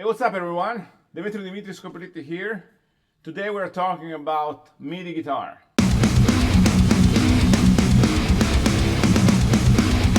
Hey, what's up everyone? Dimitri Scoperiti here. Today we're talking about MIDI guitar.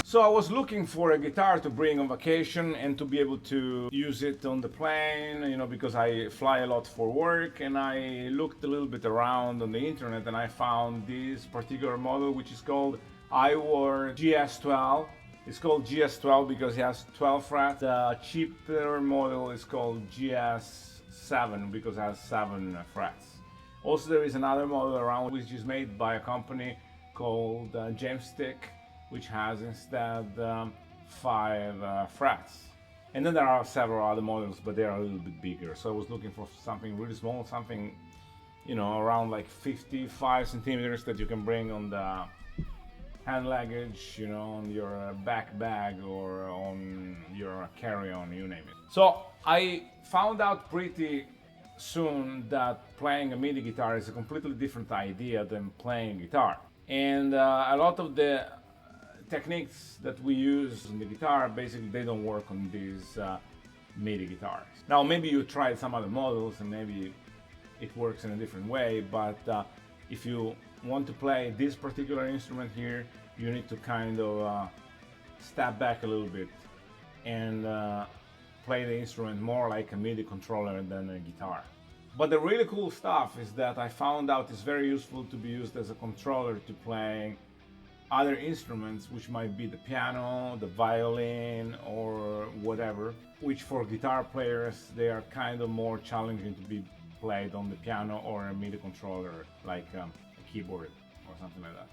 So I was looking for a guitar to bring on vacation and to be able to use it on the plane, because I fly a lot for work, and I looked a little bit around on the internet and I found this particular model which is called iWord GS12. It's called GS12 because it has 12 frets. The cheaper model is called GS7 because it has 7 frets. Also, there is another model around which is made by a company called Jamstick, which has instead 5 frets. And then there are several other models, but they are a little bit bigger. So I was looking for something really small, something around like 55 centimeters that you can bring on the hand luggage, on your back bag or on your carry-on, you name it. So I found out pretty soon that playing a MIDI guitar is a completely different idea than playing guitar. And a lot of the techniques that we use on the guitar, basically they don't work on these MIDI guitars. Now maybe you tried some other models and maybe it works in a different way, but if you want to play this particular instrument here, you need to kind of step back a little bit and play the instrument more like a MIDI controller than a guitar. But the really cool stuff is that I found out it's very useful to be used as a controller to playing other instruments, which might be the piano, the violin, or whatever, which for guitar players, they are kind of more challenging to be played on the piano or a MIDI controller, like a keyboard or something like that.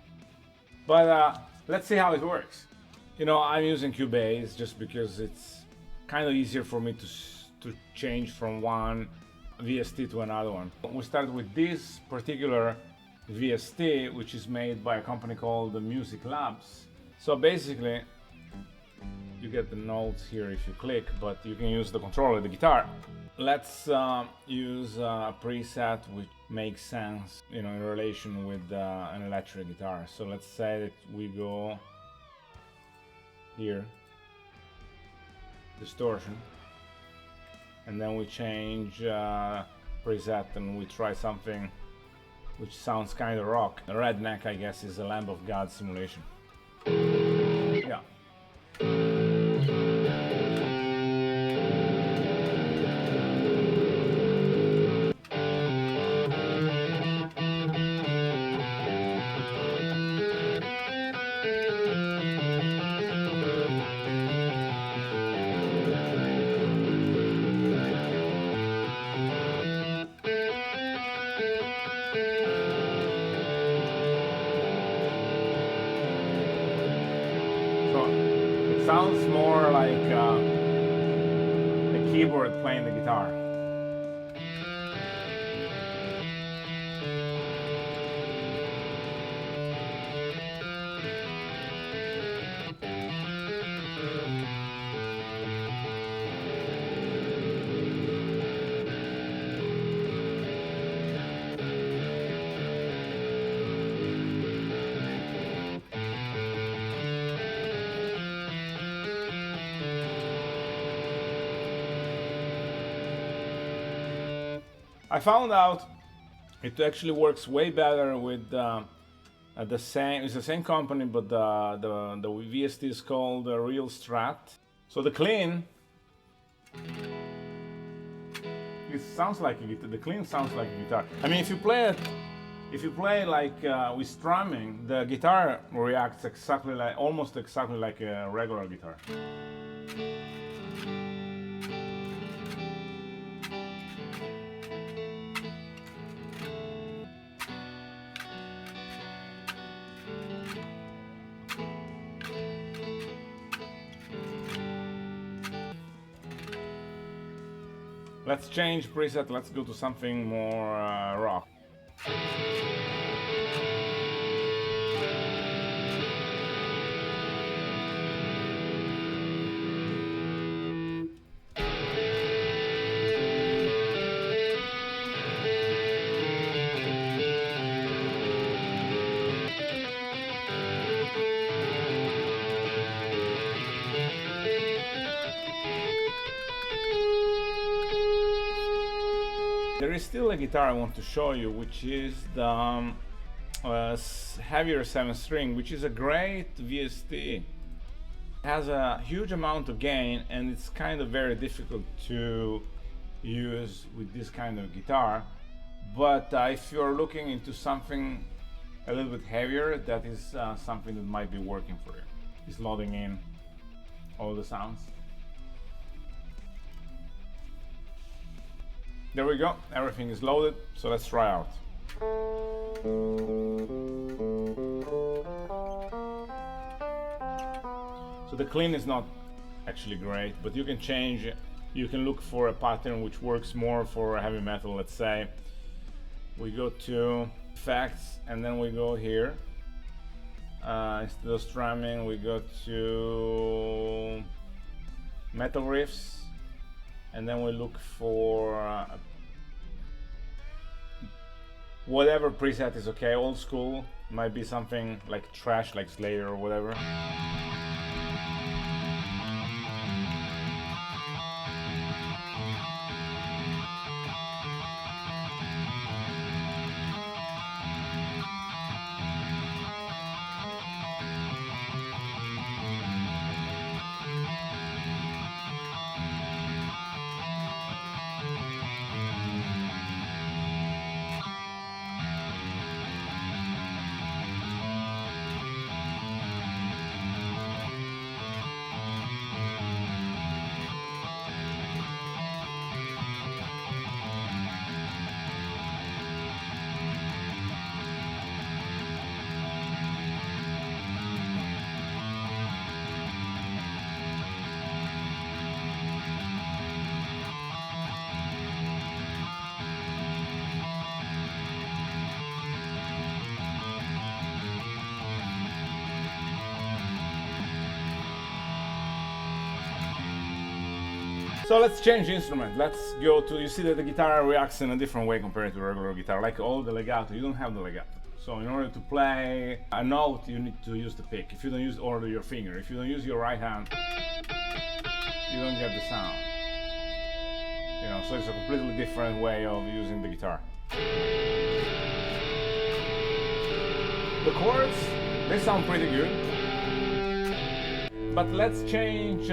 But let's see how it works. I'm using Cubase just because it's kind of easier for me to change from one VST to another one. We start with this particular VST, which is made by a company called the Music Labs. So basically, you get the notes here if you click, but you can use the controller, the guitar. Let's use a preset which makes sense, in relation with an electric guitar. So let's say that we go here, distortion, and then we change preset and we try something which sounds kind of rock. The redneck, I guess, is a Lamb of God simulation. Yeah. It sounds more like a keyboard playing the guitar. I found out it actually works way better with it's the same company, but the VST is called RealStrat. So the clean, it sounds like a guitar. The clean sounds like a guitar. I mean, if you play like with strumming, the guitar reacts almost exactly like a regular guitar. Let's change preset, let's go to something more rock. There is still a guitar I want to show you, which is the heavier 7th string, which is a great VST. It has a huge amount of gain, and it's kind of very difficult to use with this kind of guitar. But if you're looking into something a little bit heavier, that is something that might be working for you. It's loading in all the sounds. There we go, everything is loaded, so let's try out. So the clean is not actually great, but you can change it. You can look for a pattern which works more for heavy metal, let's say. We go to effects, and then we go here. Instead of strumming, we go to metal riffs, and then we look for whatever preset is okay. Old school might be something like trash, like Slayer or whatever. So let's change the instrument. Let's go to, you see that the guitar reacts in a different way compared to a regular guitar. Like all the legato, you don't have the legato. So in order to play a note, you need to use the pick. If you don't use, or your finger, if you don't use your right hand, you don't get the sound. You know, so it's a completely different way of using the guitar. The chords, they sound pretty good. But let's change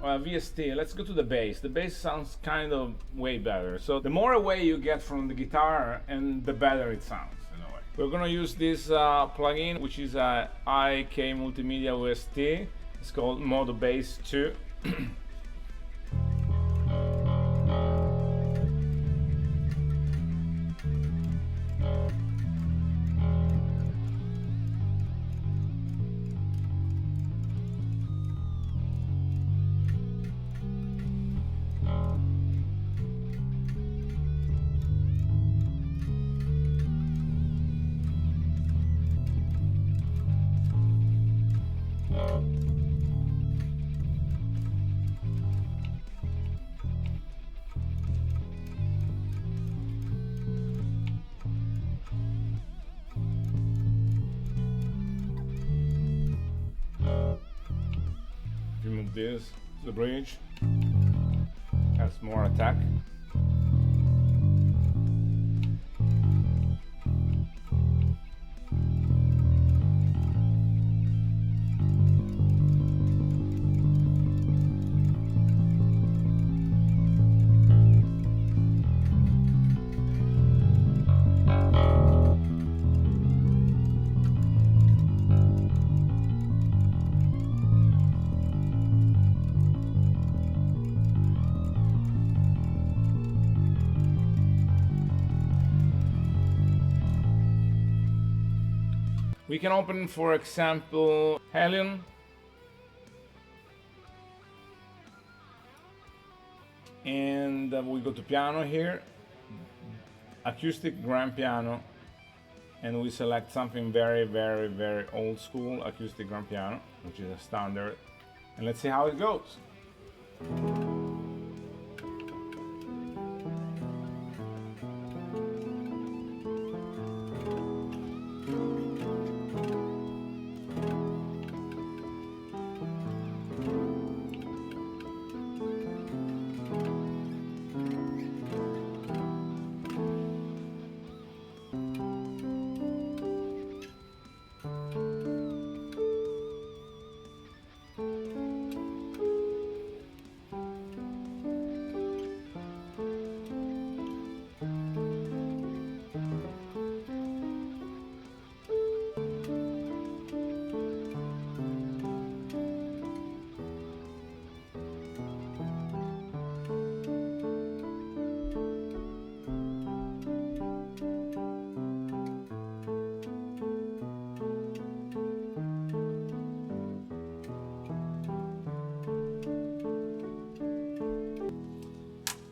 VST. Let's go to the bass. The bass sounds kind of way better. So the more away you get from the guitar, and the better it sounds in a way. We're gonna use this plugin, which is a IK Multimedia VST. It's called Modo Bass 2. Remove this, the bridge, has more attack. We can open, for example, Helion. And we go to piano here, acoustic grand piano, and we select something very, very, very old school acoustic grand piano, which is a standard. And let's see how it goes.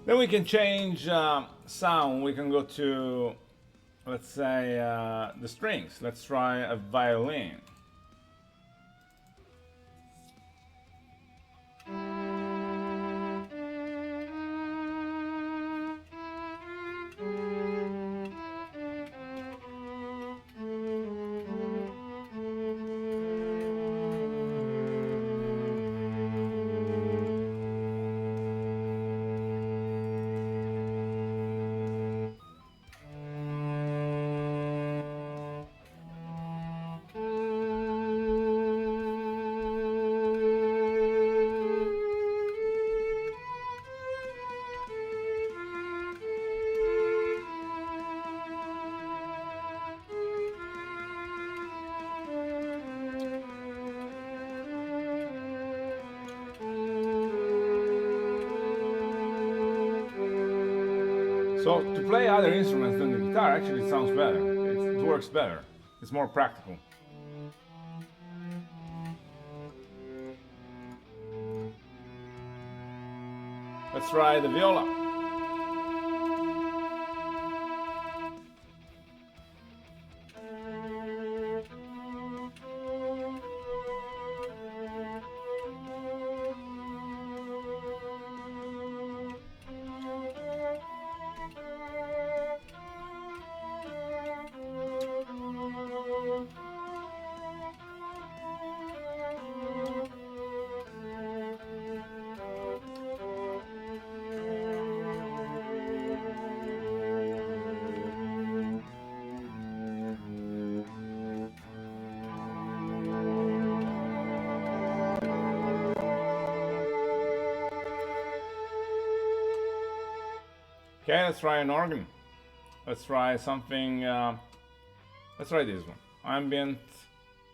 Then we can change sound. We can go to, let's say, the strings. Let's try a violin. So to play other instruments than the guitar, actually it sounds better. It works better. It's more practical. Let's try the viola. Okay, let's try an organ. Let's try something, let's try this one. Ambient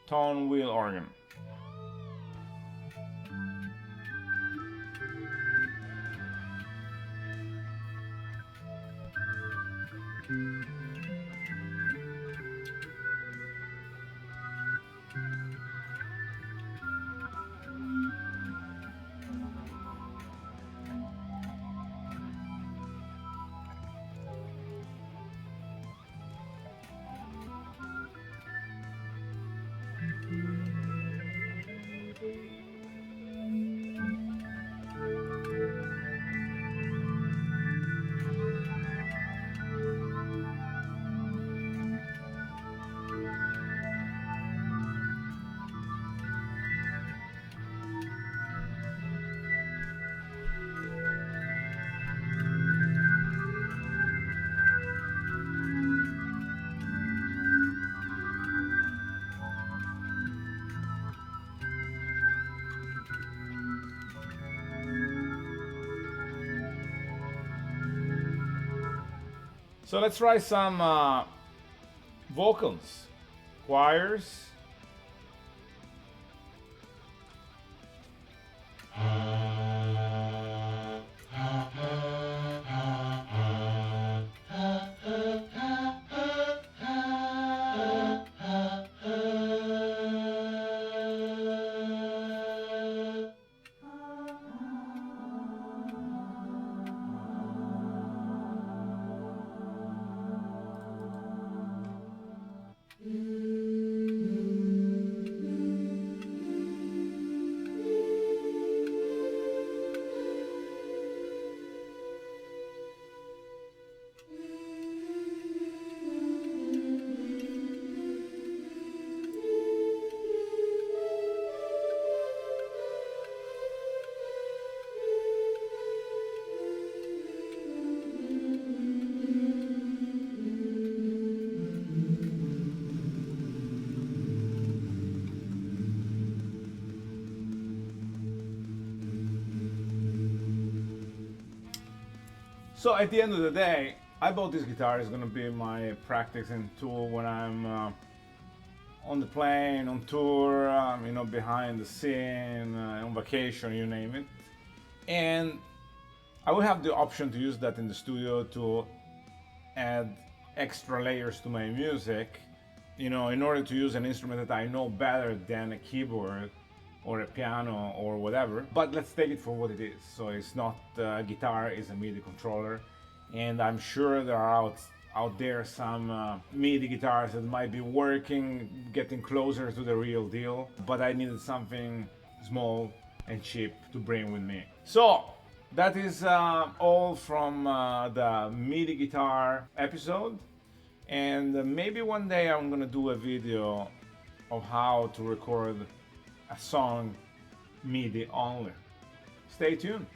tone wheel organ. So let's try some vocals, choirs. So at the end of the day, I bought this guitar. It's gonna be my practicing tool when I'm on the plane, on tour, you know, behind the scene, on vacation, you name it. And I will have the option to use that in the studio to add extra layers to my music, you know, in order to use an instrument that I know better than a keyboard or a piano or whatever, but let's take it for what it is. So it's not a guitar, it's a MIDI controller, and I'm sure there are out there some MIDI guitars that might be working, getting closer to the real deal, but I needed something small and cheap to bring with me. So that is all from the MIDI guitar episode, and maybe one day I'm gonna do a video of how to record a song MIDI only. Stay tuned.